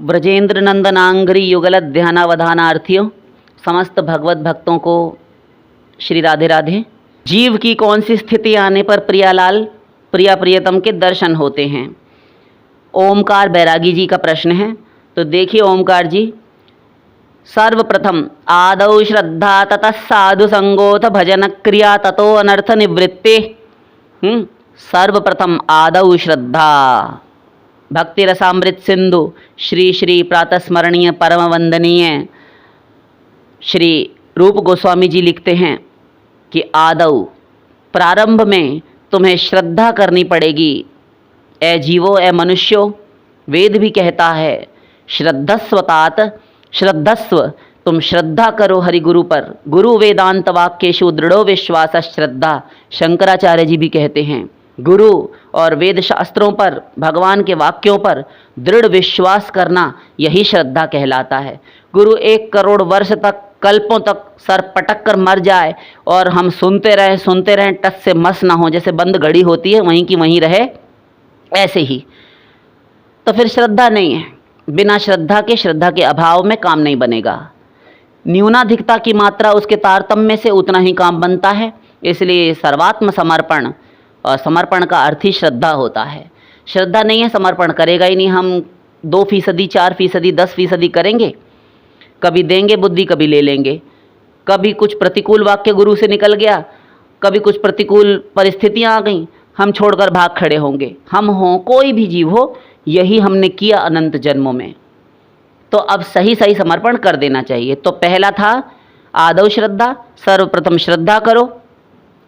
ब्रजेंद्र नंदनांग्री युगल ध्यानावधानार्थियों, समस्त भगवत भक्तों को श्री राधे राधे। जीव की कौन सी स्थिति आने पर प्रियालाल प्रिया प्रियतम के दर्शन होते हैं? ओमकार बैरागी जी का प्रश्न है। तो देखिए ओमकार जी, सर्वप्रथम आदौ श्रद्धा ततः साधु संगोथ भजन क्रिया ततो अनर्थ निवृत्ति। सर्वप्रथम आदौ श्रद्धा। भक्ति रसामृत सिंधु श्री श्री प्रातः स्मरणीय परम वंदनीय श्री रूप गोस्वामी जी लिखते हैं कि आदौ, प्रारंभ में तुम्हें श्रद्धा करनी पड़ेगी। ए जीवो, ए मनुष्यो, वेद भी कहता है श्रद्धस्वतात, श्रद्धस्व, तुम श्रद्धा करो हरि गुरु पर। गुरु वेदांत वाक्येषु दृढ़ो विश्वास श्रद्धा। शंकराचार्य जी भी कहते हैं गुरु और वेद शास्त्रों पर, भगवान के वाक्यों पर दृढ़ विश्वास करना यही श्रद्धा कहलाता है। गुरु 1 करोड़ वर्ष तक, कल्पों तक सर पटक कर मर जाए और हम सुनते रहें, टस से मस ना हो, जैसे बंद घड़ी होती है वहीं की वहीं रहे, ऐसे ही, तो फिर श्रद्धा नहीं है। बिना श्रद्धा के अभाव में काम नहीं बनेगा। न्यूनाधिकता की मात्रा उसके तारतम्य से उतना ही काम बनता है। इसलिए सर्वात्म समर्पण, और समर्पण का अर्थ ही श्रद्धा होता है। श्रद्धा नहीं है, समर्पण करेगा ही नहीं। हम 2%, 4%, 10% करेंगे, कभी देंगे बुद्धि, कभी ले लेंगे। कभी कुछ प्रतिकूल वाक्य गुरु से निकल गया, कभी कुछ प्रतिकूल परिस्थितियां आ गईं, हम छोड़कर भाग खड़े होंगे। हम हों, कोई भी जीव हो, यही हमने किया अनंत जन्मों में। तो अब सही समर्पण कर देना चाहिए। तो पहला था आदौ श्रद्धा, सर्वप्रथम श्रद्धा करो।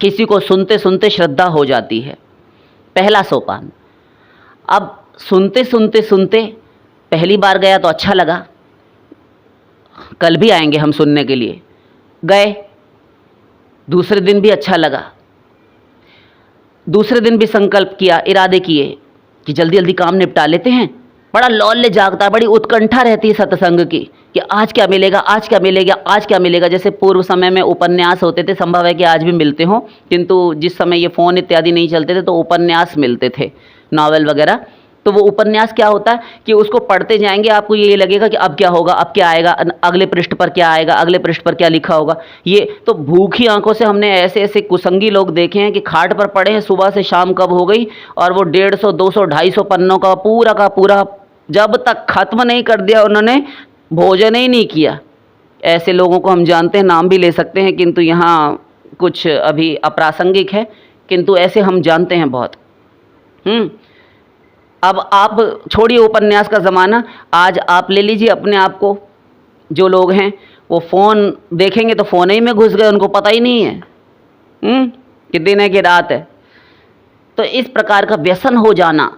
किसी को सुनते सुनते श्रद्धा हो जाती है, पहला सोपान। अब सुनते पहली बार गया तो अच्छा लगा, कल भी आएंगे हम सुनने के लिए, गए, दूसरे दिन भी अच्छा लगा, दूसरे दिन भी संकल्प किया, इरादे किए कि जल्दी जल्दी काम निपटा लेते हैं। बड़ा लौल्य जागता है, बड़ी उत्कंठा रहती है सत्संग की कि आज क्या मिलेगा, आज क्या मिलेगा, आज क्या मिलेगा। जैसे पूर्व समय में उपन्यास होते थे, संभव है कि आज भी मिलते हों, किंतु जिस समय ये फ़ोन इत्यादि नहीं चलते थे तो उपन्यास मिलते थे, नॉवेल वगैरह। तो वो उपन्यास क्या होता है कि उसको पढ़ते जाएंगे, आपको ये लगेगा कि अब क्या होगा, अब क्या आएगा, अगले पृष्ठ पर क्या आएगा, अगले पृष्ठ पर क्या लिखा होगा। ये तो भूखी आंखों से हमने ऐसे ऐसे कुसंगी लोग देखे हैं कि खाट पर पड़े हैं, सुबह से शाम कब हो गई, और वो 150, 200, 250 पन्नों का पूरा जब तक खत्म नहीं कर दिया उन्होंने, भोजन ही नहीं किया। ऐसे लोगों को हम जानते हैं, नाम भी ले सकते हैं, किंतु यहाँ कुछ अभी अप्रासंगिक है, किंतु ऐसे हम जानते हैं बहुत। अब आप छोड़िए उपन्यास का ज़माना, आज आप ले लीजिए अपने आप को, जो लोग हैं वो फ़ोन देखेंगे तो फ़ोन ही में घुस गए, उनको पता ही नहीं है कि दिन है कि रात है। तो इस प्रकार का व्यसन हो जाना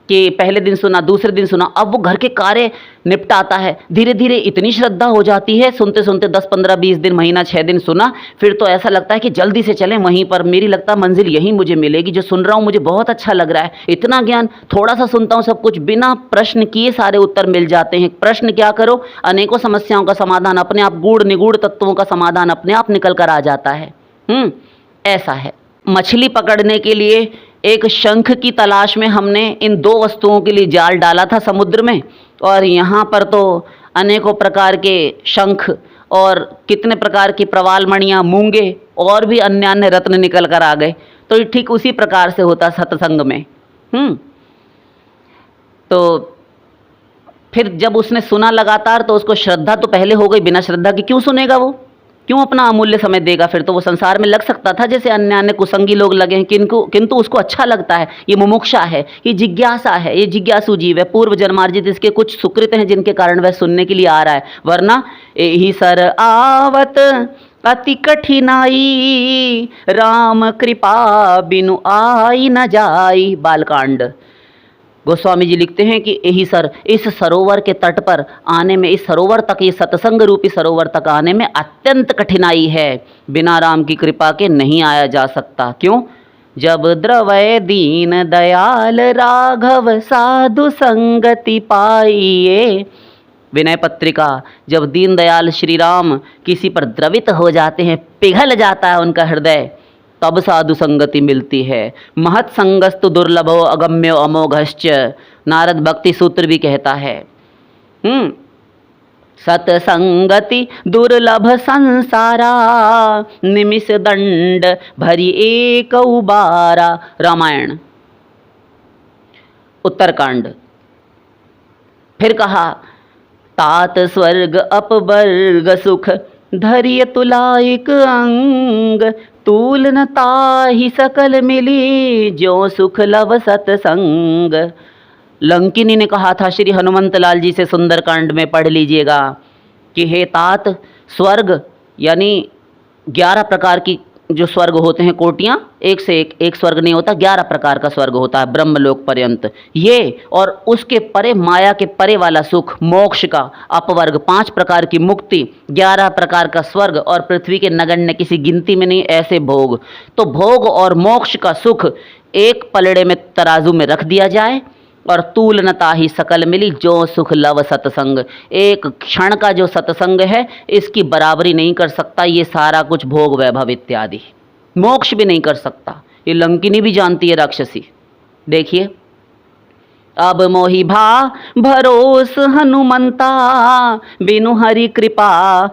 कि पहले दिन सुना, दूसरे दिन सुना, अब वो घर के कार्य निपटाता है। धीरे धीरे इतनी श्रद्धा हो जाती है, सुनते 10, 15, 20 दिन, महीना, 6 दिन सुना, फिर तो ऐसा लगता है कि जल्दी से चलें वहीं पर, मेरी लगता है मंजिल यहीं मुझे मिलेगी, जो सुन रहा हूँ मुझे बहुत अच्छा लग रहा है, इतना ज्ञान, थोड़ा सा सुनता हूँ सब कुछ, बिना प्रश्न किए सारे उत्तर मिल जाते हैं। प्रश्न क्या करो, अनेकों समस्याओं का समाधान अपने आप, गूढ़ निगूढ़ तत्वों का समाधान अपने आप निकल कर आ जाता है। ऐसा है। मछली पकड़ने के लिए एक शंख की तलाश में हमने इन 2 वस्तुओं के लिए जाल डाला था समुद्र में, और यहाँ पर तो अनेकों प्रकार के शंख और कितने प्रकार की प्रवाल मणियाँ, मूंगे और भी अन्य अन्य रत्न निकल कर आ गए। तो ठीक उसी प्रकार से होता सत्संग में। तो फिर जब उसने सुना लगातार तो उसको श्रद्धा तो पहले हो गई, बिना श्रद्धा की क्यों सुनेगा वो, क्यों अपना अमूल्य समय देगा। फिर तो वो संसार में लग सकता था जैसे अन्य अन्य कुसंगी लोग लगे हैं, किंतु उसको अच्छा लगता है। ये मुमुक्षा है, ये जिज्ञासा है, ये जिज्ञासु जीव है, पूर्व जन्मार्जित इसके कुछ सुकृत हैं जिनके कारण वह सुनने के लिए आ रहा है। वरना यही सर आवत अति कठिनाई, राम कृपा बिनु आई न जाई, बालकांड। गोस्वामी जी लिखते हैं कि यही सर, इस सरोवर के तट पर आने में, इस सरोवर तक, ये सत्संग रूपी सरोवर तक आने में अत्यंत कठिनाई है, बिना राम की कृपा के नहीं आया जा सकता। क्यों? जब द्रवय दीन दयाल राघव साधु संगति पाइए। विनय पत्रिका, जब दीनदयाल श्री राम किसी पर द्रवित हो जाते हैं, पिघल जाता है उनका हृदय, तब साधु संगति मिलती है। महत संगस्तु दुर्लभो अगम्यो अमोघश्च, नारद भक्ति सूत्र भी कहता है। सतसंगति दुर्लभ संसारा, निमिष दंड भरी एक उबारा। रामायण उत्तरकांड। फिर कहा, तात स्वर्ग अपवर्ग सुख, धैर्य तुलाइक अंग, तूल न ताहि सकल मिली, जो सुख लव सतसंग। लंकिनी ने कहा था श्री हनुमंत लाल जी से, सुंदरकांड में पढ़ लीजिएगा, कि हे तात, स्वर्ग यानी 11 प्रकार की जो स्वर्ग होते हैं, कोटियां, एक से एक स्वर्ग नहीं होता, 11 प्रकार का स्वर्ग होता है ब्रह्मलोक पर्यंत। ये और उसके परे माया के परे वाला सुख, मोक्ष का अपवर्ग, 5 प्रकार की मुक्ति, 11 प्रकार का स्वर्ग और पृथ्वी के नगण्य, किसी गिनती में नहीं, ऐसे भोग। तो भोग और मोक्ष का सुख एक पलड़े में तराजू में रख दिया जाए, और तूल न ताहि सकल मिली, जो सुख लव सतसंग। एक क्षण का जो सत्संग है, इसकी बराबरी नहीं कर सकता ये सारा कुछ भोग वैभव इत्यादि। मोक्ष भी नहीं कर सकता, ये लंकिनी भी जानती है, राक्षसी। देखिए, अब मोहि भा भरोस हनुमंता, बिनु हरि कृपा,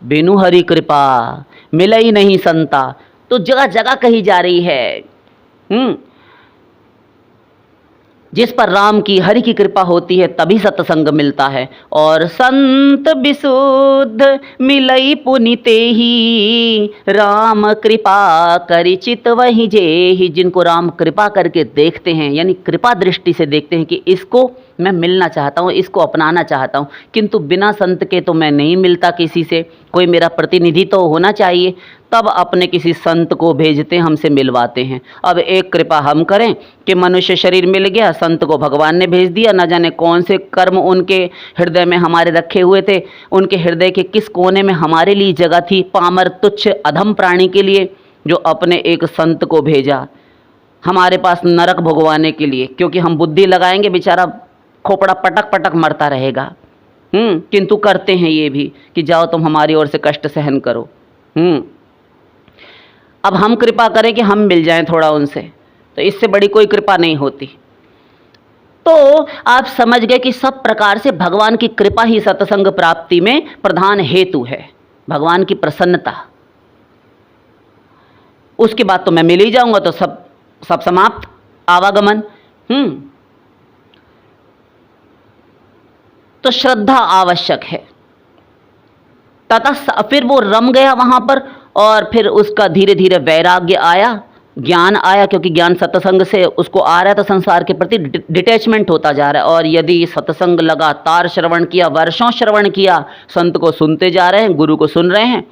बिनु हरि कृपा मिलई नहीं संता। तो जगह जगह कही जा रही है, जिस पर राम की, हरि की कृपा होती है तभी सत्संग मिलता है। और संत विशुद्ध मिलई पुनिते ही, राम कृपा करि चित वही जेहि। जिनको राम कृपा करके देखते हैं, यानी कृपा दृष्टि से देखते हैं कि इसको मैं मिलना चाहता हूँ, इसको अपनाना चाहता हूँ, किंतु बिना संत के तो मैं नहीं मिलता किसी से, कोई मेरा प्रतिनिधि तो होना चाहिए, तब अपने किसी संत को भेजते हैं, हमसे मिलवाते हैं। अब एक कृपा हम करें कि मनुष्य शरीर मिल गया, संत को भगवान ने भेज दिया, न जाने कौन से कर्म उनके हृदय में हमारे रखे हुए थे, उनके हृदय के किस कोने में हमारे लिए जगह थी, पामर तुच्छ अधम प्राणी के लिए, जो अपने एक संत को भेजा हमारे पास नरक भोगवाने के लिए। क्योंकि हम बुद्धि लगाएंगे, बेचारा खोपड़ा पटक पटक मरता रहेगा। किंतु करते हैं ये भी कि जाओ तुम हमारी ओर से कष्ट सहन करो। अब हम कृपा करें कि हम मिल जाएं थोड़ा उनसे, तो इससे बड़ी कोई कृपा नहीं होती। तो आप समझ गए कि सब प्रकार से भगवान की कृपा ही सत्संग प्राप्ति में प्रधान हेतु है, भगवान की प्रसन्नता। उसके बाद तो मैं मिल ही जाऊंगा, तो सब समाप्त, आवागमन। तो श्रद्धा आवश्यक है। ततः फिर वो रम गया वहां पर, और फिर उसका धीरे धीरे वैराग्य आया, ज्ञान आया, क्योंकि ज्ञान सत्संग से उसको आ रहा है, तो संसार के प्रति डिटैचमेंट होता जा रहा है। और यदि सत्संग लगातार श्रवण किया, वर्षों श्रवण किया, संत को सुनते जा रहे हैं, गुरु को सुन रहे हैं,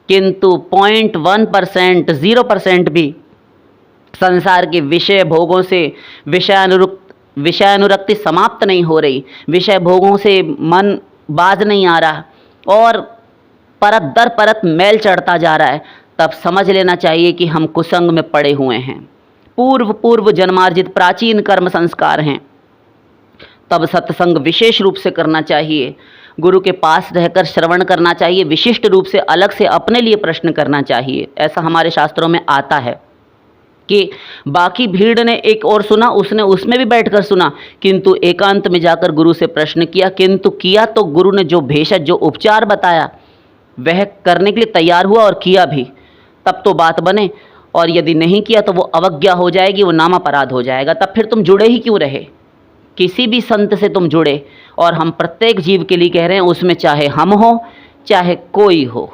किंतु 0.1%, 0% भी संसार के विषय भोगों से विषयानुरक्ति समाप्त नहीं हो रही, विषय भोगों से मन बाज नहीं आ रहा, और परत दर परत मैल चढ़ता जा रहा है, तब समझ लेना चाहिए कि हम कुसंग में पड़े हुए हैं। पूर्व जन्मार्जित प्राचीन कर्म संस्कार हैं। तब सत्संग विशेष रूप से करना चाहिए, गुरु के पास रहकर श्रवण करना चाहिए, विशिष्ट रूप से अलग से अपने लिए प्रश्न करना चाहिए। ऐसा हमारे शास्त्रों में आता है कि बाकी भीड़ ने एक और सुना, उसने उसमें भी बैठकर सुना, किंतु एकांत में जाकर गुरु से प्रश्न किया, किंतु किया तो गुरु ने जो भेषज, जो उपचार बताया, वह करने के लिए तैयार हुआ और किया भी, तब तो बात बने। और यदि नहीं किया तो वो अवज्ञा हो जाएगी, वो नामापराध हो जाएगा। तब फिर तुम जुड़े ही क्यों रहे? किसी भी संत से तुम जुड़े, और हम प्रत्येक जीव के लिए कह रहे हैं, उसमें चाहे हम हो चाहे कोई हो।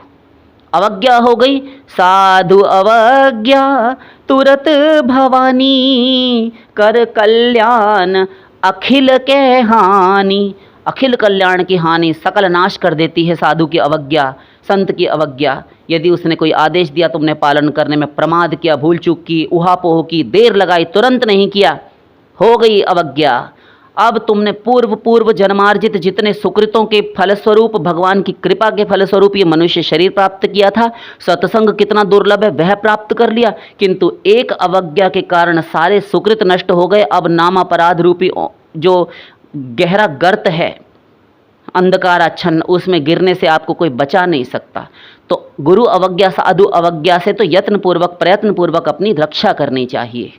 अवज्ञा हो गई, साधु अवज्ञा तुरत भवानी, कर कल्याण अखिल के हानि। अखिल कल्याण की हानि, सकल नाश कर देती है साधु की अवज्ञा, संत की अवज्ञा। यदि उसने कोई आदेश दिया, तुमने पालन करने में प्रमाद किया, भूल चूक की, उहापोह की, देर लगाई, तुरंत नहीं किया, हो गई अवज्ञा। अब तुमने पूर्व जन्मार्जित जितने सुकृतों के फलस्वरूप, भगवान की कृपा के फलस्वरूप ये मनुष्य शरीर प्राप्त किया था, सत्संग कितना दुर्लभ है वह प्राप्त कर लिया, किंतु एक अवज्ञा के कारण सारे सुकृत नष्ट हो गए। अब नाम अपराध रूपी जो गहरा गर्त है, अंधकाराच्छन्न, उसमें गिरने से आपको कोई बचा नहीं सकता। तो गुरु अवज्ञा, साधु अवज्ञा से तो यत्नपूर्वक, प्रयत्नपूर्वक अपनी रक्षा करनी चाहिए।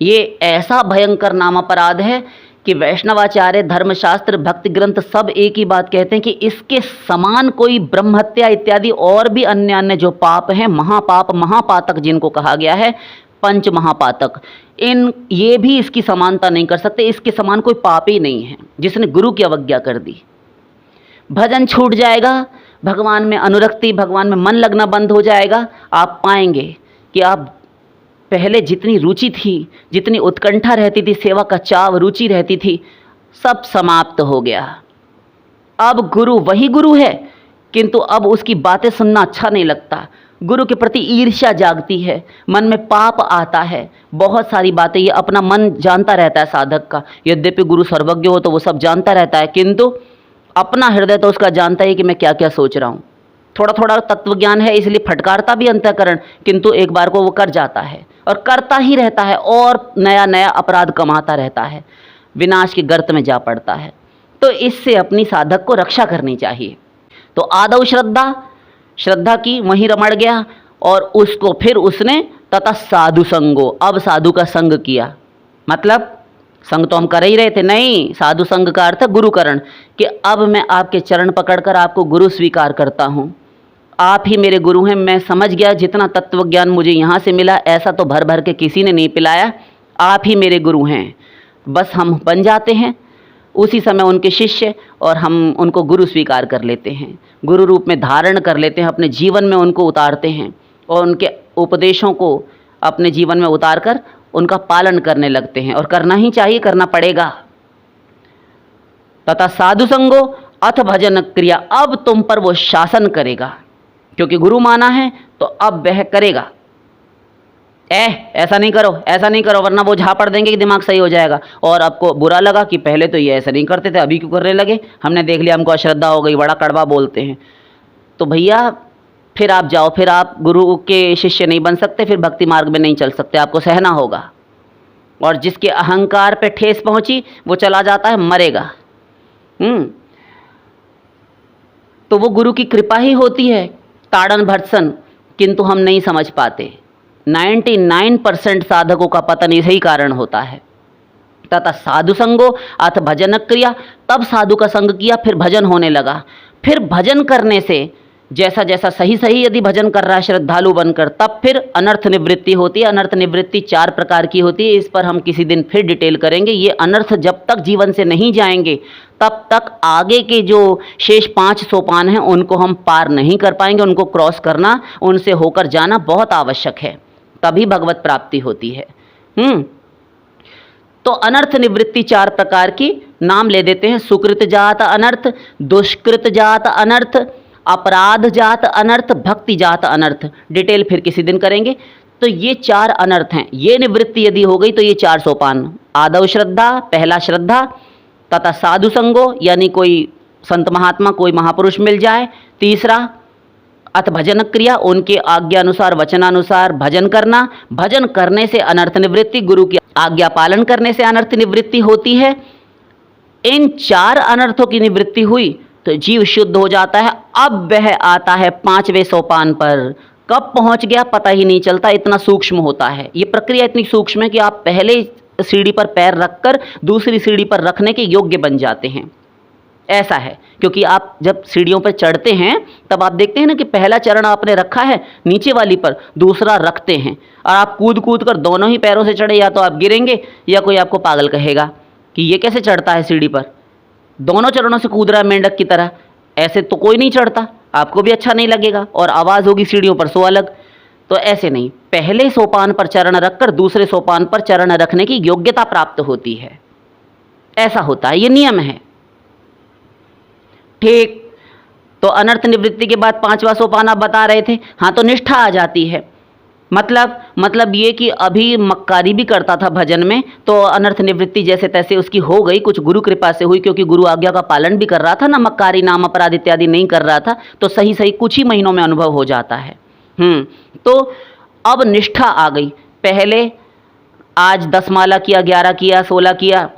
ये ऐसा भयंकर नाम अपराध है कि वैष्णवाचार्य, धर्मशास्त्र, भक्ति ग्रंथ सब एक ही बात कहते हैं कि इसके समान कोई ब्रह्म हत्या इत्यादि और भी अन्य अन्य जो पाप हैं, महापाप, महापातक जिनको कहा गया है, पंच महापातक, ये भी इसकी समानता नहीं कर सकते। इसके समान कोई पाप ही नहीं है जिसने गुरु की अवज्ञा कर दी। भजन छूट जाएगा, भगवान में अनुरक्ति, भगवान में मन लगना बंद हो जाएगा। आप पाएंगे कि आप पहले जितनी रुचि थी, जितनी उत्कंठा रहती थी, सेवा का चाव, रुचि रहती थी, सब समाप्त हो गया। अब गुरु वही गुरु है, किंतु अब उसकी बातें सुनना अच्छा नहीं लगता। गुरु के प्रति ईर्ष्या जागती है, मन में पाप आता है, बहुत सारी बातें। ये अपना मन जानता रहता है साधक का, यद्यपि गुरु सर्वज्ञ हो तो वो सब जानता रहता है, किंतु अपना हृदय तो उसका जानता है कि मैं क्या क्या सोच रहा हूँ। थोड़ा थोड़ा तत्व ज्ञान है, इसलिए फटकारता भी अंतःकरण, किंतु एक बार को वो कर जाता है और करता ही रहता है और नया नया अपराध कमाता रहता है, विनाश के गर्त में जा पड़ता है। तो इससे अपनी साधक को रक्षा करनी चाहिए। तो आदौ श्रद्धा की, वहीं रमण गया और उसको फिर उसने तथा साधु संगो, अब साधु का संग किया। मतलब संग तो हम कर ही रहे थे, नहीं, साधु संग का अर्थ गुरुकरण, कि अब मैं आपके चरण पकड़कर आपको गुरु स्वीकार करता हूँ, आप ही मेरे गुरु हैं। मैं समझ गया, जितना तत्व ज्ञान मुझे यहाँ से मिला ऐसा तो भर भर के किसी ने नहीं पिलाया, आप ही मेरे गुरु हैं। बस हम बन जाते हैं उसी समय उनके शिष्य और हम उनको गुरु स्वीकार कर लेते हैं, गुरु रूप में धारण कर लेते हैं, अपने जीवन में उनको उतारते हैं और उनके उपदेशों को अपने जीवन में उतार कर उनका पालन करने लगते हैं। और करना ही चाहिए, करना पड़ेगा। तथा साधु संगो अथ भजन क्रिया, अब तुम पर वो शासन करेगा, क्योंकि गुरु माना है तो अब वह करेगा। ऐसा नहीं करो, ऐसा नहीं करो, वरना वो झापड़ देंगे कि दिमाग सही हो जाएगा। और आपको बुरा लगा कि पहले तो ये ऐसा नहीं करते थे, अभी क्यों करने लगे, हमने देख लिया, हमको अश्रद्धा हो गई, बड़ा कड़वा बोलते हैं। तो भैया फिर आप जाओ, फिर आप गुरु के शिष्य नहीं बन सकते, फिर भक्ति मार्ग में नहीं चल सकते, आपको सहना होगा। और जिसके अहंकार पे ठेस पहुंची वो चला जाता है, मरेगा। तो वो गुरु की कृपा ही होती है, ताड़न भर्त्सन, किंतु हम नहीं समझ पाते। 99% साधकों का पतन यही कारण होता है। तथा साधु संगो अथ भजन क्रिया, तब साधु का संग किया, फिर भजन होने लगा। फिर भजन करने से जैसा जैसा सही सही यदि भजन कर रहा है श्रद्धालु बनकर, तब फिर अनर्थ निवृत्ति होती है। अनर्थ निवृत्ति 4 प्रकार की होती है, इस पर हम किसी दिन फिर डिटेल करेंगे। ये अनर्थ जब तक जीवन से नहीं जाएंगे तब तक आगे के जो शेष 5 सोपान हैं उनको हम पार नहीं कर पाएंगे। उनको क्रॉस करना, उनसे होकर जाना बहुत आवश्यक है, तभी भगवत प्राप्ति होती है। तो अनर्थ निवृत्ति 4 प्रकार की नाम ले देते हैं। सुकृत जात अनर्थ, दुष्कृत जात अनर्थ, अपराध जात अनर्थ, भक्ति जात अनर्थ। डिटेल फिर किसी दिन करेंगे। तो ये 4 अनर्थ हैं। ये निवृत्ति यदि हो गई तो ये 4 सोपान, आदौ श्रद्धा, पहला श्रद्धा, तथा साधु संगो यानी कोई संत महात्मा, कोई महापुरुष मिल जाए, तीसरा अथ भजन क्रिया, उनके आज्ञा अनुसार, वचनानुसार भजन करना, भजन करने से अनर्थ निवृत्ति, गुरु की आज्ञा पालन करने से अनर्थ निवृत्ति होती है। इन 4 अनर्थों की निवृत्ति हुई तो जीव शुद्ध हो जाता है। अब वह आता है 5वें सोपान पर। कब पहुंच गया पता ही नहीं चलता, इतना सूक्ष्म होता है ये प्रक्रिया, इतनी सूक्ष्म है कि आप पहले सीढ़ी पर पैर रखकर दूसरी सीढ़ी पर रखने के योग्य बन जाते हैं। ऐसा है क्योंकि आप जब सीढ़ियों पर चढ़ते हैं तब आप देखते हैं ना कि पहला चरण आपने रखा है नीचे वाली पर, दूसरा रखते हैं, और आप कूद कूद कर दोनों ही पैरों से चढ़े, या तो आप गिरेंगे या कोई आपको पागल कहेगा कि ये कैसे चढ़ता है सीढ़ी पर, दोनों चरणों से कूद रहा है मेंढक की तरह। ऐसे तो कोई नहीं चढ़ता, आपको भी अच्छा नहीं लगेगा और आवाज़ होगी सीढ़ियों पर सो अलग। तो ऐसे नहीं, पहले सोपान पर चरण रखकर दूसरे सोपान पर चरण रखने की योग्यता प्राप्त होती है। ऐसा होता है, ये नियम है। ठीक, तो अनर्थ निवृत्ति के बाद 5वां सोपान आप बता रहे थे। हाँ, तो निष्ठा आ जाती है। मतलब ये कि अभी मक्कारी भी करता था भजन में, तो अनर्थ निवृत्ति जैसे तैसे उसकी हो गई, कुछ गुरु कृपा से हुई, क्योंकि गुरु आज्ञा का पालन भी कर रहा था ना, मक्कारी नाम अपराध इत्यादि नहीं कर रहा था, तो सही सही कुछ ही महीनों में अनुभव हो जाता है। तो अब निष्ठा आ गई। पहले आज 10 माला किया, 11 किया, 16 किया,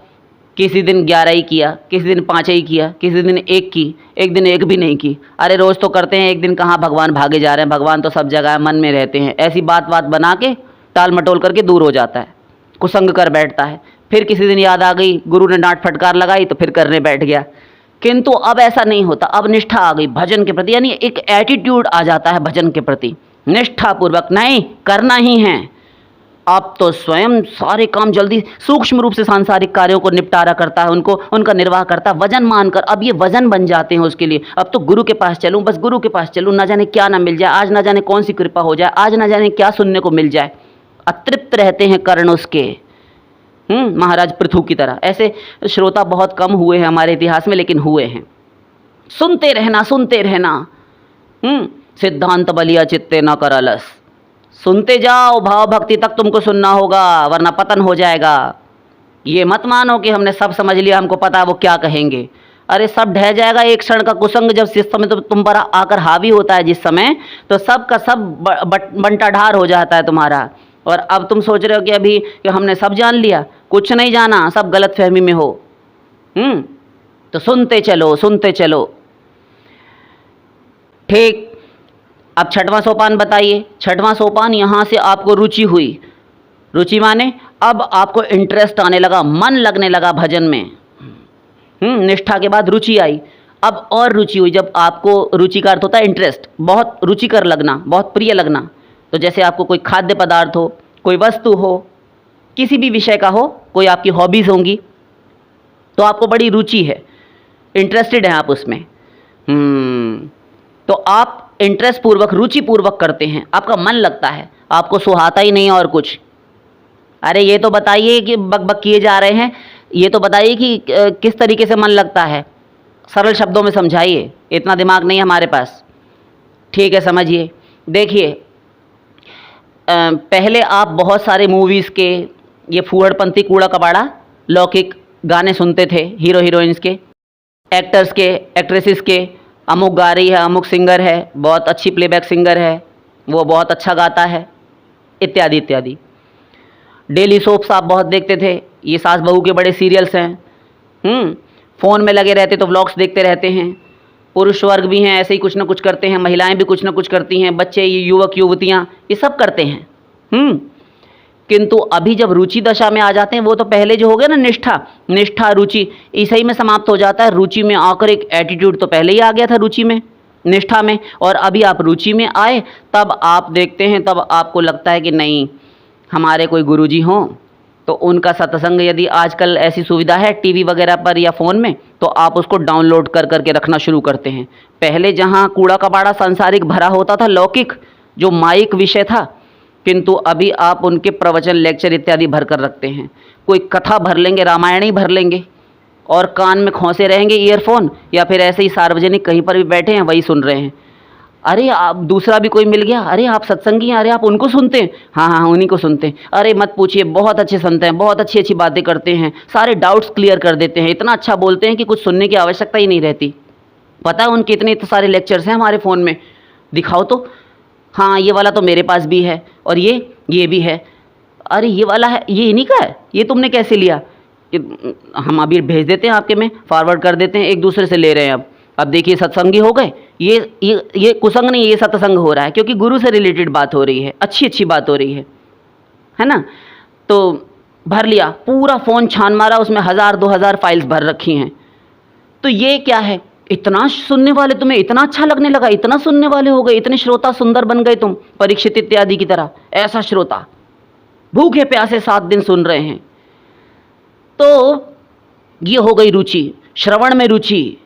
किसी दिन 11 ही किया, किसी दिन 5 ही किया, किसी दिन 1 की, एक दिन 1 भी नहीं की। अरे रोज़ तो करते हैं, एक दिन कहाँ भगवान भागे जा रहे हैं, भगवान तो सब जगह मन में रहते हैं। ऐसी बात बना के टाल मटोल करके दूर हो जाता है, कुसंग कर बैठता है। फिर किसी दिन याद आ गई, गुरु ने डांट फटकार लगाई तो फिर करने बैठ गया। किंतु अब ऐसा नहीं होता, अब निष्ठा आ गई भजन के प्रति, यानी एक एटीट्यूड आ जाता है भजन के प्रति, निष्ठापूर्वक नहीं करना ही है। अब तो स्वयं सारे काम जल्दी सूक्ष्म रूप से सांसारिक कार्यों को निपटारा करता है, उनको उनका निर्वाह करता है वजन मानकर। अब ये वजन बन जाते हैं उसके लिए। अब तो गुरु के पास चलूं, बस गुरु के पास चलूं, ना जाने क्या ना मिल जाए, आज ना जाने कौन सी कृपा हो जाए, आज ना जाने क्या सुनने को मिल जाए। अतृप्त रहते हैं कर्ण उसके, महाराज पृथु की तरह। ऐसे श्रोता बहुत कम हुए हैं हमारे इतिहास में, लेकिन हुए हैं। सुनते रहना, सुनते रहना। सिद्धांत बलिया चित्ते न कर अलस, सुनते जाओ, भाव भक्ति तक तुमको सुनना होगा, वरना पतन हो जाएगा। ये मत मानो कि हमने सब समझ लिया, हमको पता है वो क्या कहेंगे। अरे सब ढह जाएगा एक क्षण का कुसंग जब सिस्टम में तो तुम पर आकर हावी होता है जिस समय, तो सब का सब बंटाढार हो जाता है तुम्हारा। और अब तुम सोच रहे हो कि अभी कि हमने सब जान लिया, कुछ नहीं जाना, सब गलत फहमी में हो। तो सुनते चलो, सुनते चलो। ठीक, अब छठवां सोपान बताइए। छठवां सोपान, यहाँ से आपको रुचि हुई। रुचि माने अब आपको इंटरेस्ट आने लगा, मन लगने लगा भजन में। निष्ठा के बाद रुचि आई, अब और रुचि हुई। जब आपको रुचि का अर्थ होता है इंटरेस्ट, बहुत रुचिकर लगना, बहुत प्रिय लगना। तो जैसे आपको कोई खाद्य पदार्थ हो, कोई वस्तु हो, किसी भी विषय का हो, कोई आपकी हॉबीज़ होंगी, तो आपको बड़ी रुचि है, इंटरेस्टेड हैं आप उसमें। तो आप इंटरेस्ट पूर्वक, रुचि पूर्वक करते हैं, आपका मन लगता है, आपको सुहाता ही नहीं और कुछ। अरे ये तो बताइए कि बक किए जा रहे हैं, ये तो बताइए कि किस तरीके से मन लगता है, सरल शब्दों में समझाइए, इतना दिमाग नहीं है हमारे पास। ठीक है, समझिए। देखिए, पहले आप बहुत सारे मूवीज़ के, ये फूहड़पंथी कूड़ा कबाड़ा लौकिक गाने सुनते थे, हीरो हीरोइंस के, एक्टर्स के, एक्ट्रेसेस के। अमुक गा रही है, अमुक सिंगर है, बहुत अच्छी प्लेबैक सिंगर है, वो बहुत अच्छा गाता है, इत्यादि इत्यादि। डेली सोप्स आप बहुत देखते थे, ये सास बहू के बड़े सीरियल्स हैं। फ़ोन में लगे रहते तो व्लॉग्स देखते रहते हैं। पुरुष वर्ग भी हैं, ऐसे ही कुछ ना कुछ करते हैं, महिलाएं भी कुछ ना कुछ करती हैं, बच्चे, युवक युवतियां, ये सब करते हैं। किंतु अभी जब रुचि दशा में आ जाते हैं, वो तो पहले जो हो गया ना निष्ठा रुचि, इसी में समाप्त हो जाता है। रुचि में आकर एक एटीट्यूड तो पहले ही आ गया था रुचि में, निष्ठा में, और अभी आप रुचि में आए, तब आप देखते हैं, तब आपको लगता है कि नहीं, हमारे कोई गुरुजी हों तो उनका सत्संग, यदि आजकल ऐसी सुविधा है टीवी वगैरह पर या फ़ोन में, तो आप उसको डाउनलोड कर करके रखना शुरू करते हैं। पहले जहाँ कूड़ा कबाड़ा सांसारिक भरा होता था, लौकिक जो माइक विषय था, किंतु अभी आप उनके प्रवचन, लेक्चर इत्यादि भर कर रखते हैं। कोई कथा भर लेंगे, रामायण ही भर लेंगे, और कान में खोसे रहेंगे ईयरफोन, या फिर ऐसे ही सार्वजनिक कहीं पर भी बैठे हैं वही सुन रहे हैं। अरे आप दूसरा भी कोई मिल गया, अरे आप सत्संगी हैं, अरे आप उनको सुनते हैं, हाँ हाँ उन्हीं को सुनते हैं। अरे मत पूछिए, बहुत अच्छे संत हैं, बहुत अच्छी अच्छी बातें करते हैं, सारे डाउट्स क्लियर कर देते हैं, इतना अच्छा बोलते हैं कि कुछ सुनने की आवश्यकता ही नहीं रहती। पता है उनके इतने सारे लेक्चर्स हैं हमारे फ़ोन में, दिखाओ तो। हाँ ये वाला तो मेरे पास भी है, और ये भी है। अरे ये वाला है, ये इन्हीं का है, ये तुमने कैसे लिया? हम अभी भेज देते हैं आपके में, फॉरवर्ड कर देते हैं, एक दूसरे से ले रहे हैं। अब देखिए सत्संगी हो गए, ये कुसंग नहीं, ये सत्संग हो रहा है, क्योंकि गुरु से रिलेटेड बात हो रही है, अच्छी अच्छी बात हो रही है ना। तो भर लिया, पूरा फ़ोन छान मारा, उसमें 1000-2000 फाइल्स भर रखी हैं। तो ये क्या है, इतना सुनने वाले, तुम्हें इतना अच्छा लगने लगा, इतना सुनने वाले हो गए, इतने श्रोता सुंदर बन गए तुम, परीक्षित इत्यादि की तरह। ऐसा श्रोता भूखे प्यासे 7 दिन सुन रहे हैं। तो ये हो गई रुचि, श्रवण में रुचि।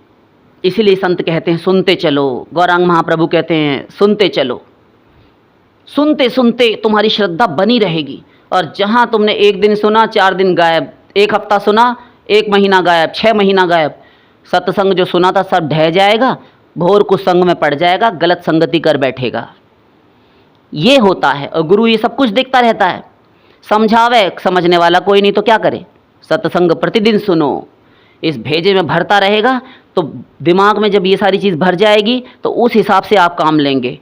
इसीलिए संत कहते हैं सुनते चलो, गौरांग महाप्रभु कहते हैं सुनते चलो। सुनते सुनते तुम्हारी श्रद्धा बनी रहेगी, और जहाँ तुमने एक दिन सुना 4 दिन गायब, 1 हफ्ता सुना 1 महीना गायब, 6 महीना गायब, सत्संग जो सुना था सब ढह जाएगा, भोर कुछ संग में पड़ जाएगा, गलत संगति कर बैठेगा। ये होता है, और गुरु ये सब कुछ देखता रहता है, समझावे समझने वाला कोई नहीं तो क्या करे। सत्संग प्रतिदिन सुनो, इस भेजे में भरता रहेगा, तो दिमाग में जब ये सारी चीज़ भर जाएगी तो उस हिसाब से आप काम लेंगे।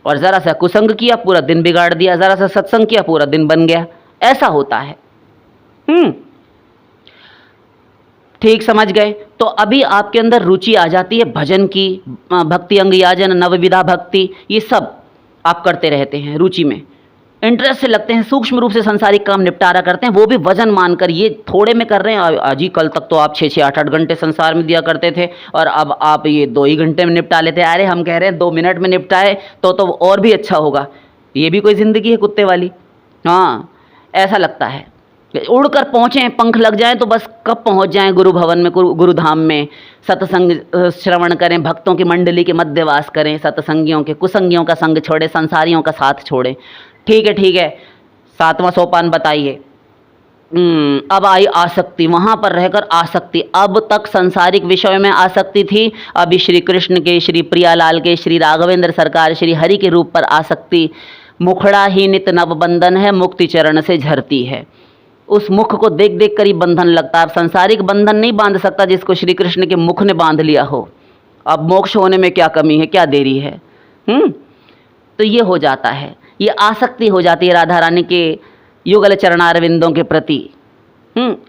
और ज़रा सा कुसंग किया पूरा दिन बिगाड़ दिया, ज़रा सा सत्संग किया पूरा दिन बन गया, ऐसा होता है। ठीक समझ गए। तो अभी आपके अंदर रुचि आ जाती है भजन की, भक्ति अंग याजन, नवविधा भक्ति, ये सब आप करते रहते हैं रुचि में, इंटरेस्ट से लगते हैं, सूक्ष्म रूप से संसारिक काम निपटारा करते हैं, वो भी वजन मानकर। ये थोड़े में कर रहे हैं। अजी कल तक तो आप 6-6 8-8 घंटे संसार में दिया करते थे और अब आप ये 2 ही घंटे में निपटा लेते हैं। अरे हम कह रहे हैं 2 मिनट में निपटाए तो और भी अच्छा होगा। ये भी कोई ज़िंदगी है कुत्ते वाली? हाँ, ऐसा लगता है। उड़कर पहुँचें, पंख लग जाएं तो बस कब पहुँच जाएं गुरु भवन में, गुरुधाम में। सत्संग श्रवण करें, भक्तों की मंडली के मध्य वास करें, सत्संगियों के कुसंगियों का संग छोड़ें, संसारियों का साथ छोड़ें। ठीक है, ठीक है। 7वां सोपान बताइए। अब आई आसक्ति, वहाँ पर रहकर आसक्ति। अब तक सांसारिक विषयों में आसक्ति थी, अभी श्री कृष्ण के, श्री प्रियालाल के, श्री राघवेंद्र सरकार, श्री हरि के रूप पर आसक्ति। मुखड़ा ही नित नव बंधन है, मुक्ति चरण से झरती है। उस मुख को देख देख कर ही बंधन लगता है। अब सांसारिक बंधन नहीं बांध सकता जिसको श्री कृष्ण के मुख ने बांध लिया हो। अब मोक्ष होने में क्या कमी है, क्या देरी है? तो ये हो जाता है, ये आसक्ति हो जाती है राधा रानी के युगल चरणारविंदों के प्रति।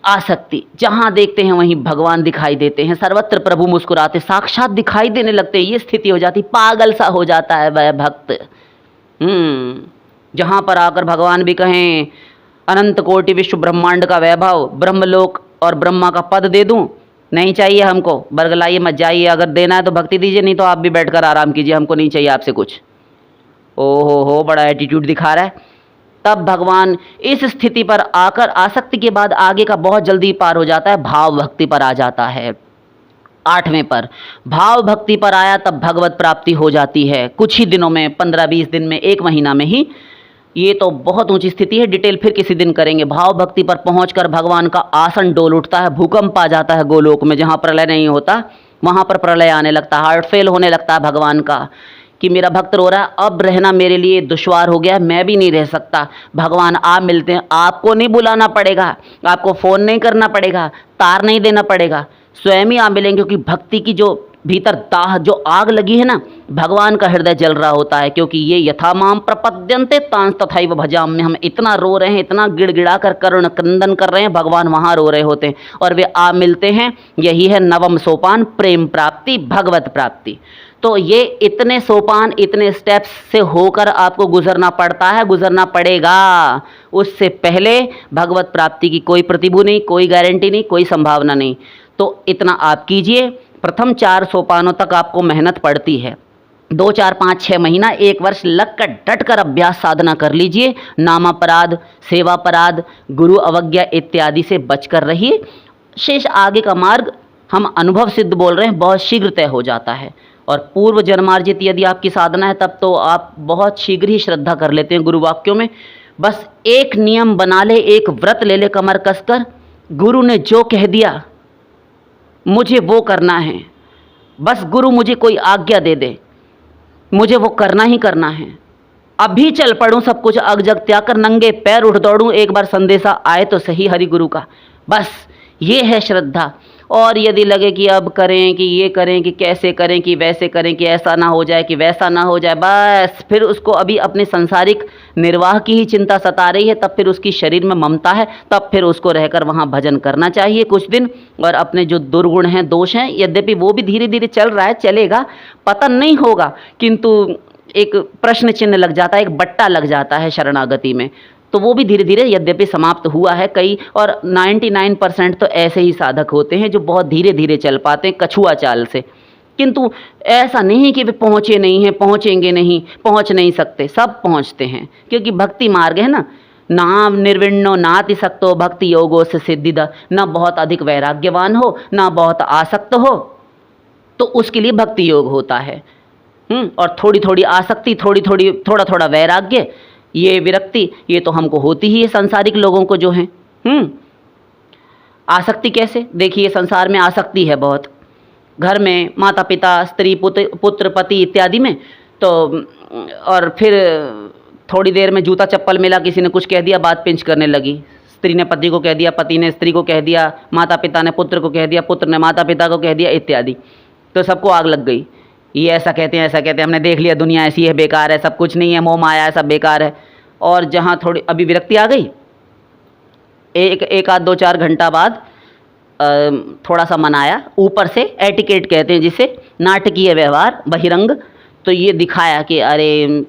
आसक्ति, जहाँ देखते हैं वहीं भगवान दिखाई देते हैं, सर्वत्र प्रभु मुस्कुराते, साक्षात दिखाई देने लगते हैं। ये स्थिति हो जाती, पागल सा हो जाता है वह भक्त। जहाँ पर आकर भगवान भी कहें अनंत कोटि विश्व ब्रह्मांड का वैभव, ब्रह्मलोक और ब्रह्मा का पद दे दूं, नहीं चाहिए हमको, बरगलाइए मत जाइए। अगर देना है तो भक्ति दीजिए, नहीं तो आप भी बैठकर आराम कीजिए, हमको नहीं चाहिए आपसे कुछ। हो, बड़ा एटीट्यूड दिखा रहा है। तब भगवान इस स्थिति पर आकर आसक्ति के बाद आगे का बहुत जल्दी पार हो जाता है, भाव भक्ति पर आ जाता है। 8वें पर भाव भक्ति पर आया, तब भगवत प्राप्ति हो जाती है कुछ ही दिनों में, 15-20 दिन में, 1 महीना में ही। ये तो बहुत ऊंची स्थिति है, डिटेल फिर किसी दिन करेंगे। भाव भक्ति पर पहुंचकर भगवान का आसन डोल उठता है, भूकंप आ जाता है गोलोक में। जहाँ प्रलय नहीं होता वहाँ पर प्रलय आने लगता है, हार्ट फेल होने लगता है भगवान का कि मेरा भक्त रो रहा है, अब रहना मेरे लिए दुश्वार हो गया, मैं भी नहीं रह सकता। भगवान आप मिलते हैं, आपको नहीं बुलाना पड़ेगा, आपको फ़ोन नहीं करना पड़ेगा, तार नहीं देना पड़ेगा, स्वयं ही आप मिलेंगे। क्योंकि भक्ति की जो भीतर दाह, जो आग लगी है ना, भगवान का हृदय जल रहा होता है। क्योंकि ये यथा माम प्रपद्यन्ते तांस तथैव भजाम में हम इतना रो रहे हैं, इतना गिड़गिड़ा कर करुण क्रंदन कर रहे हैं, भगवान वहाँ रो रहे होते हैं और वे आ मिलते हैं। यही है 9वां सोपान, प्रेम प्राप्ति, भगवत प्राप्ति। तो ये इतने सोपान, इतने स्टेप्स से होकर आपको गुजरना पड़ता है, गुजरना पड़ेगा। उससे पहले भगवत प्राप्ति की कोई प्रतिभू नहीं, कोई गारंटी नहीं, कोई संभावना नहीं। तो इतना आप कीजिए। प्रथम 4 सोपानों तक आपको मेहनत पड़ती है। 2, 4, 5, 6 महीना, 1 वर्ष लगकर डटकर अभ्यास साधना कर लीजिए। नामापराध, सेवापराध, गुरु अवज्ञा इत्यादि से बचकर रहिए। शेष आगे का मार्ग हम अनुभव सिद्ध बोल रहे हैं, बहुत शीघ्र तय हो जाता है। और पूर्व जन्मार्जित यदि आपकी साधना है तब तो आप बहुत शीघ्र ही श्रद्धा कर लेते हैं गुरु वाक्यों में। बस एक नियम बना ले, एक व्रत ले ले कमर कसकर, गुरु ने जो कह दिया मुझे वो करना है। बस गुरु मुझे कोई आज्ञा दे दे, मुझे वो करना ही करना है। अभी चल पड़ूं, सब कुछ अग जग त्याग कर नंगे पैर उठ दौड़ूं, एक बार संदेशा आए तो सही हरि गुरु का। बस ये है श्रद्धा। और यदि लगे कि अब करें, कि ये करें, कि कैसे करें, कि वैसे करें, कि ऐसा ना हो जाए, कि वैसा ना हो जाए, बस फिर उसको अभी अपने सांसारिक निर्वाह की ही चिंता सता रही है, तब फिर उसकी शरीर में ममता है, तब फिर उसको रहकर वहाँ भजन करना चाहिए कुछ दिन। और अपने जो दुर्गुण हैं, दोष हैं, यद्यपि वो भी धीरे धीरे चल रहा है, चलेगा, पतन नहीं होगा, किंतु एक प्रश्न चिन्ह लग जाता है, एक बट्टा लग जाता है शरणागति में। तो वो भी धीरे धीरे यद्यपि समाप्त हुआ है कई, और 99% तो ऐसे ही साधक होते हैं जो बहुत धीरे धीरे चल पाते हैं कछुआ चाल से। किंतु ऐसा नहीं कि वे पहुँचे नहीं हैं, पहुँचेंगे नहीं, पहुँच नहीं सकते, सब पहुँचते हैं। क्योंकि भक्ति मार्ग है ना, ना निर्विण्णो नाति सक्तो भक्ति योगो से सिद्धिदा, ना बहुत अधिक वैराग्यवान हो, ना बहुत आसक्त हो, तो उसके लिए भक्ति योग होता है। और थोड़ी थोड़ी आसक्ति, थोड़ा थोड़ा वैराग्य, ये विरक्ति, ये तो हमको होती ही है सांसारिक लोगों को जो हैं। आसक्ति कैसे? देखिए, संसार में आसक्ति है बहुत, घर में माता पिता, स्त्री, पुत्र, पति इत्यादि में। तो और फिर थोड़ी देर में जूता चप्पल मिला, किसी ने कुछ कह दिया, बात पिंच करने लगी। स्त्री ने पति को कह दिया, पति ने स्त्री को कह दिया, माता पिता ने पुत्र को कह दिया, पुत्र ने माता पिता को कह दिया इत्यादि। तो सबको आग लग गई, ये ऐसा कहते हैं, ऐसा कहते हैं, हमने देख लिया दुनिया ऐसी है, बेकार है, सब कुछ नहीं है, मोह माया है, सब बेकार है। और जहाँ थोड़ी अभी विरक्ति आ गई, एक आध 2-4 घंटा बाद थोड़ा सा मन आया, ऊपर से एटिकेट कहते हैं जिसे, नाटकीय व्यवहार, बहिरंग। तो ये दिखाया कि अरे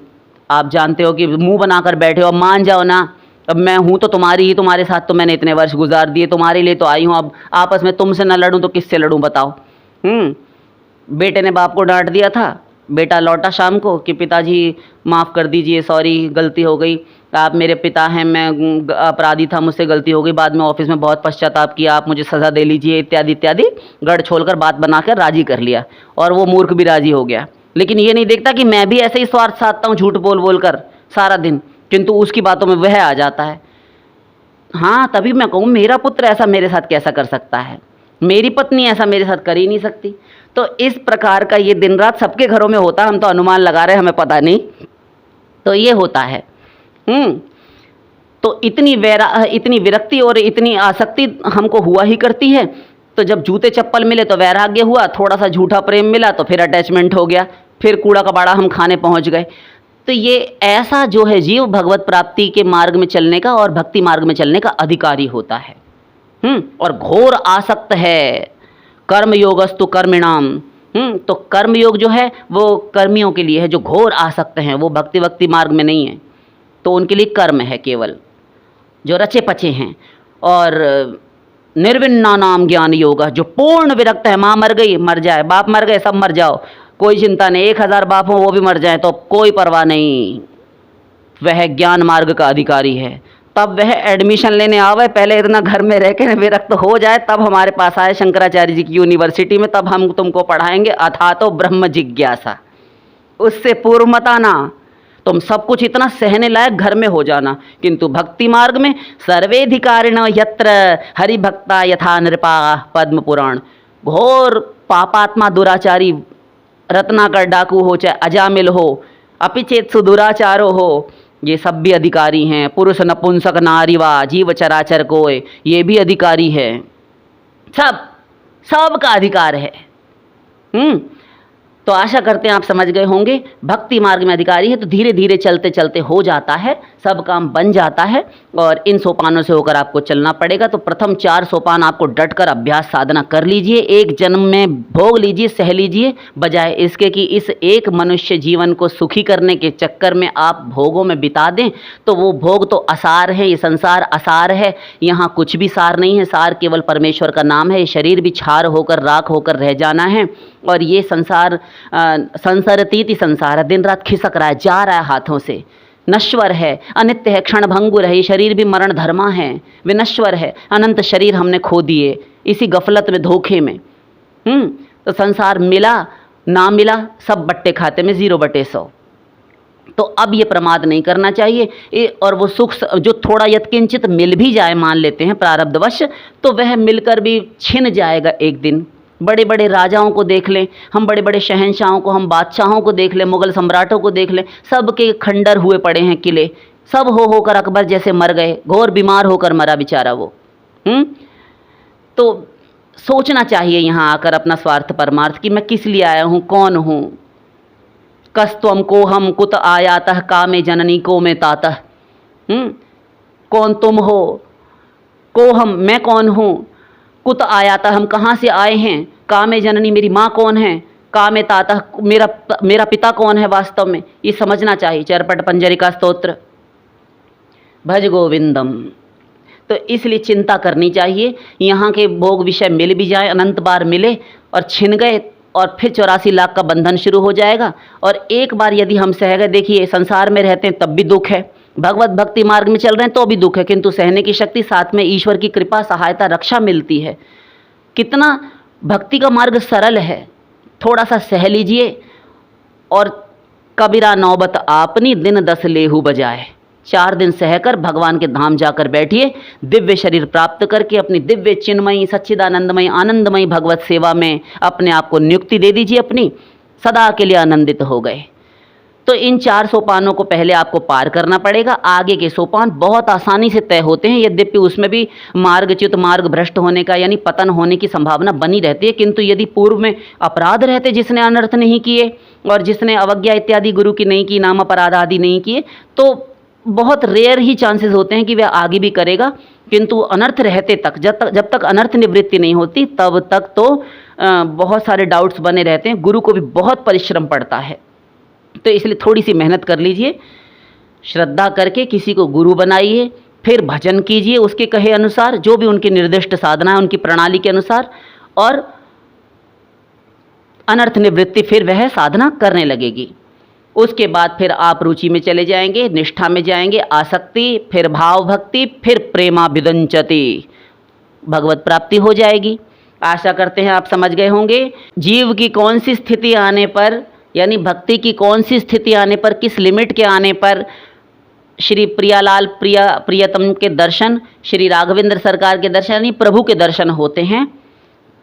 आप जानते हो कि मुंह बनाकर बैठे हो, अब मान जाओ ना, अब मैं हूं तो तुम्हारी ही, तुम्हारे साथ तो मैंने इतने वर्ष गुजार दिए, तुम्हारे लिए तो आई हूं, अब आपस में तुमसे ना लड़ूं तो किससे लड़ूं बताओ। बेटे ने बाप को डांट दिया था, बेटा लौटा शाम को कि पिताजी माफ़ कर दीजिए, सॉरी गलती हो गई, आप मेरे पिता हैं, मैं अपराधी था, मुझसे गलती हो गई, बाद में ऑफिस में बहुत पश्चाताप किया, आप मुझे सज़ा दे लीजिए इत्यादि इत्यादि, गढ़ छोड़कर बात बनाकर राजी कर लिया, और वो मूर्ख भी राजी हो गया। लेकिन ये नहीं देखता कि मैं भी ऐसे ही स्वार्थ साधता हूँ, झूठ बोल बोल कर सारा दिन, किंतु उसकी बातों में वह आ जाता है। हाँ, तभी मैं कहूँ मेरा पुत्र ऐसा मेरे साथ कैसा कर सकता है, मेरी पत्नी ऐसा मेरे साथ कर ही नहीं सकती। तो इस प्रकार का ये दिन रात सबके घरों में होता है, हम तो अनुमान लगा रहे हैं, हमें पता नहीं, तो ये होता है। तो इतनी विरक्ति और इतनी आसक्ति हमको हुआ ही करती है। तो जब जूते चप्पल मिले तो वैराग्य हुआ, थोड़ा सा झूठा प्रेम मिला तो फिर अटैचमेंट हो गया, फिर कूड़ा कबाड़ा हम खाने पहुंच गए। तो ये ऐसा जो है जीव भगवत प्राप्ति के मार्ग में चलने का और भक्ति मार्ग में चलने का अधिकारी होता है। और घोर आसक्त है, कर्म योगस्तु कर्मिणाम। तो कर्म योग जो है वो कर्मियों के लिए है, जो घोर आसक्त हैं, वो भक्ति मार्ग में नहीं है, तो उनके लिए कर्म है केवल, जो रचे पचे हैं। और निर्विन्ना नाम ज्ञान योग, जो पूर्ण विरक्त है, माँ मर गई मर जाए, बाप मर गए सब मर जाओ, कोई चिंता नहीं, 1000 बाप हो वो भी मर जाए तो कोई परवाह नहीं, वह ज्ञान मार्ग का अधिकारी है। तब वह एडमिशन लेने आवे, पहले इतना घर में रह के विरक्त हो जाए, तब हमारे पास आए शंकराचार्य जी की यूनिवर्सिटी में, तब हम तुमको पढ़ाएंगे अथा तो ब्रह्म जिज्ञासा। उससे पूर्व मत आना, तुम सब कुछ इतना सहने लायक घर में हो जाना। किंतु भक्ति मार्ग में सर्वेधिकारिण यत्र हरिभक्ता यथा नृपा, पद्म पुराण। घोर पापात्मा दुराचारी, रत्नाकर डाकू हो चाहे अजामिल हो, अपिचेत सुदुराचारो हो, ये सब भी अधिकारी हैं। पुरुष नपुंसक नारीवा जीव चराचर कोय, ये भी अधिकारी है, सब का अधिकार है। तो आशा करते हैं आप समझ गए होंगे। भक्ति मार्ग में अधिकारी है तो धीरे धीरे चलते चलते हो जाता है, सब काम बन जाता है, और इन सोपानों से होकर आपको चलना पड़ेगा। तो प्रथम 4 सोपान आपको डटकर अभ्यास साधना कर लीजिए, एक जन्म में भोग लीजिए, सह लीजिए, बजाय इसके कि इस एक मनुष्य जीवन को सुखी करने के चक्कर में आप भोगों में बिता दें। तो वो भोग तो असार है, ये संसार असार है, यहाँ कुछ भी सार नहीं है, सार केवल परमेश्वर का नाम है। ये शरीर भी क्षार होकर राख होकर रह जाना है, और ये संसार संसरतीति संसार, दिन रात खिसक रहा है, जा रहा है हाथों से, नश्वर है, अनित्य है, क्षण भंगुर है, ये शरीर भी मरण धर्मा है, विनश्वर है, अनंत शरीर हमने खो दिए इसी गफलत में, धोखे में। तो संसार मिला ना मिला सब बट्टे खाते में 0/100। तो अब ये प्रमाद नहीं करना चाहिए। और वो सुख जो थोड़ा यत्किंचित मिल भी जाए, मान लेते हैं प्रारब्धवश, तो वह मिलकर भी छिन जाएगा एक दिन। बड़े बड़े राजाओं को देख लें हम, बड़े बड़े शहंशाहों को, हम बादशाहों को देख लें, मुगल सम्राटों को देख लें, सब के खंडर हुए पड़े हैं किले, सब हो होकर अकबर जैसे मर गए, घोर बीमार होकर मरा बेचारा वो। तो सोचना चाहिए यहाँ आकर अपना स्वार्थ परमार्थ कि मैं किस लिए आया हूँ, कौन हूँ। कस्त्वम को हम कुत आयातः कामे जननी को में तातः। कौन तुम हो, को हम मैं कौन हूँ, कुत आयाता हम कहाँ से आए हैं, कामे जननी मेरी माँ कौन है, कामे ताता मेरा पिता कौन है वास्तव में, ये समझना चाहिए। चरपट पंजरिका स्तोत्र, भज गोविंदम। तो इसलिए चिंता करनी चाहिए, यहाँ के भोग विषय मिल भी जाए, अनंत बार मिले और छिन गए, और फिर 84 लाख का बंधन शुरू हो जाएगा। और एक बार यदि हम सह गए, देखिए संसार में रहते हैं तब भी दुख है, भगवत भक्ति मार्ग में चल रहे हैं तो भी दुख है, किंतु सहने की शक्ति, साथ में ईश्वर की कृपा सहायता रक्षा मिलती है। कितना भक्ति का मार्ग सरल है, थोड़ा सा सह लीजिए। और कबीरा नौबत आपनी दिन 10 लेहू बजाए, 4 दिन सहकर भगवान के धाम जाकर बैठिए, दिव्य शरीर प्राप्त करके अपनी दिव्य चिन्मयी सच्चिदानंदमयी आनंदमयी भगवत सेवा में अपने आप को नियुक्ति दे दीजिए, अपनी सदा के लिए आनंदित हो गए। तो इन 4 सोपानों को पहले आपको पार करना पड़ेगा। आगे के सोपान बहुत आसानी से तय होते हैं, यद्यपि उसमें भी मार्गच्युत मार्ग भ्रष्ट होने का यानी पतन होने की संभावना बनी रहती है। किंतु यदि पूर्व में अपराध रहते, जिसने अनर्थ नहीं किए और जिसने अवज्ञा इत्यादि गुरु की नहीं की, नाम अपराध आदि नहीं किए, तो बहुत रेयर ही चांसेस होते हैं कि वह आगे भी करेगा। किंतु अनर्थ रहते तक, जब तक अनर्थ निवृत्ति नहीं होती तब तक तो बहुत सारे डाउट्स बने रहते हैं। गुरु को भी बहुत परिश्रम पड़ता है। तो इसलिए थोड़ी सी मेहनत कर लीजिए, श्रद्धा करके किसी को गुरु बनाइए, फिर भजन कीजिए उसके कहे अनुसार, जो भी उनकी निर्दिष्ट साधना है उनकी प्रणाली के अनुसार, और अनर्थ निवृत्ति फिर वह साधना करने लगेगी। उसके बाद फिर आप रुचि में चले जाएंगे, निष्ठा में जाएंगे, आसक्ति, फिर भाव भक्ति, फिर प्रेमाभिदंचति, भगवत प्राप्ति हो जाएगी। आशा करते हैं आप समझ गए होंगे। जीव की कौन सी स्थिति आने पर, यानी भक्ति की कौन सी स्थिति आने पर, किस लिमिट के आने पर श्री प्रियालाल प्रियतम के दर्शन, श्री राघवेंद्र सरकार के दर्शन, यानी प्रभु के दर्शन होते हैं,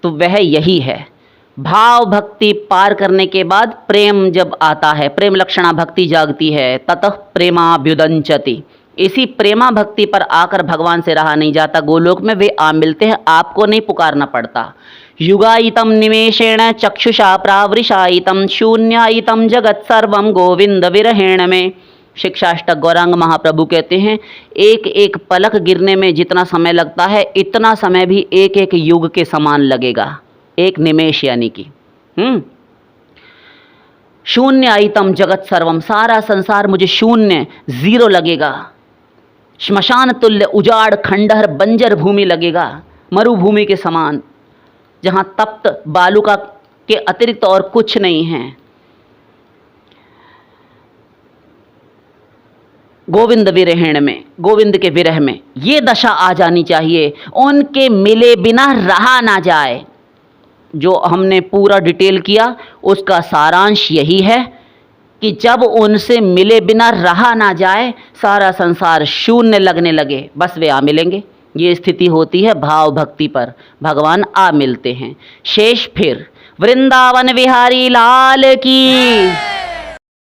तो वह यही है। भाव भक्ति पार करने के बाद प्रेम जब आता है, प्रेम लक्षणा भक्ति जागती है, ततः प्रेमाभ्युदंचति। इसी प्रेमा भक्ति पर आकर भगवान से रहा नहीं जाता, गोलोक में वे आ मिलते हैं, आपको नहीं पुकारना पड़ता। युगायितम निमेषेण चक्षुषा प्रावृषायितम शून्यायितम जगत सर्वम गोविंद विरहेण में। शिक्षाष्टक गौरांग महाप्रभु कहते हैं, एक एक पलक गिरने में जितना समय लगता है, इतना समय भी एक एक युग के समान लगेगा, एक निमेष यानी कि। शून्य आइतम जगत सर्वम, सारा संसार मुझे शून्य, जीरो लगेगा। श्मशान तुल्य उजाड़ खंडहर बंजर भूमि लगेगा, मरुभूमि के समान, जहां तप्त बालुका के अतिरिक्त और कुछ नहीं है। गोविंद विरहेण में, गोविंद के विरह में ये दशा आ जानी चाहिए, उनके मिले बिना रहा ना जाए। जो हमने पूरा डिटेल किया उसका सारांश यही है कि जब उनसे मिले बिना रहा ना जाए, सारा संसार शून्य लगने लगे, बस वे आ मिलेंगे। ये स्थिति होती है भाव भक्ति पर, भगवान आ मिलते हैं। शेष फिर वृंदावन विहारी लाल की।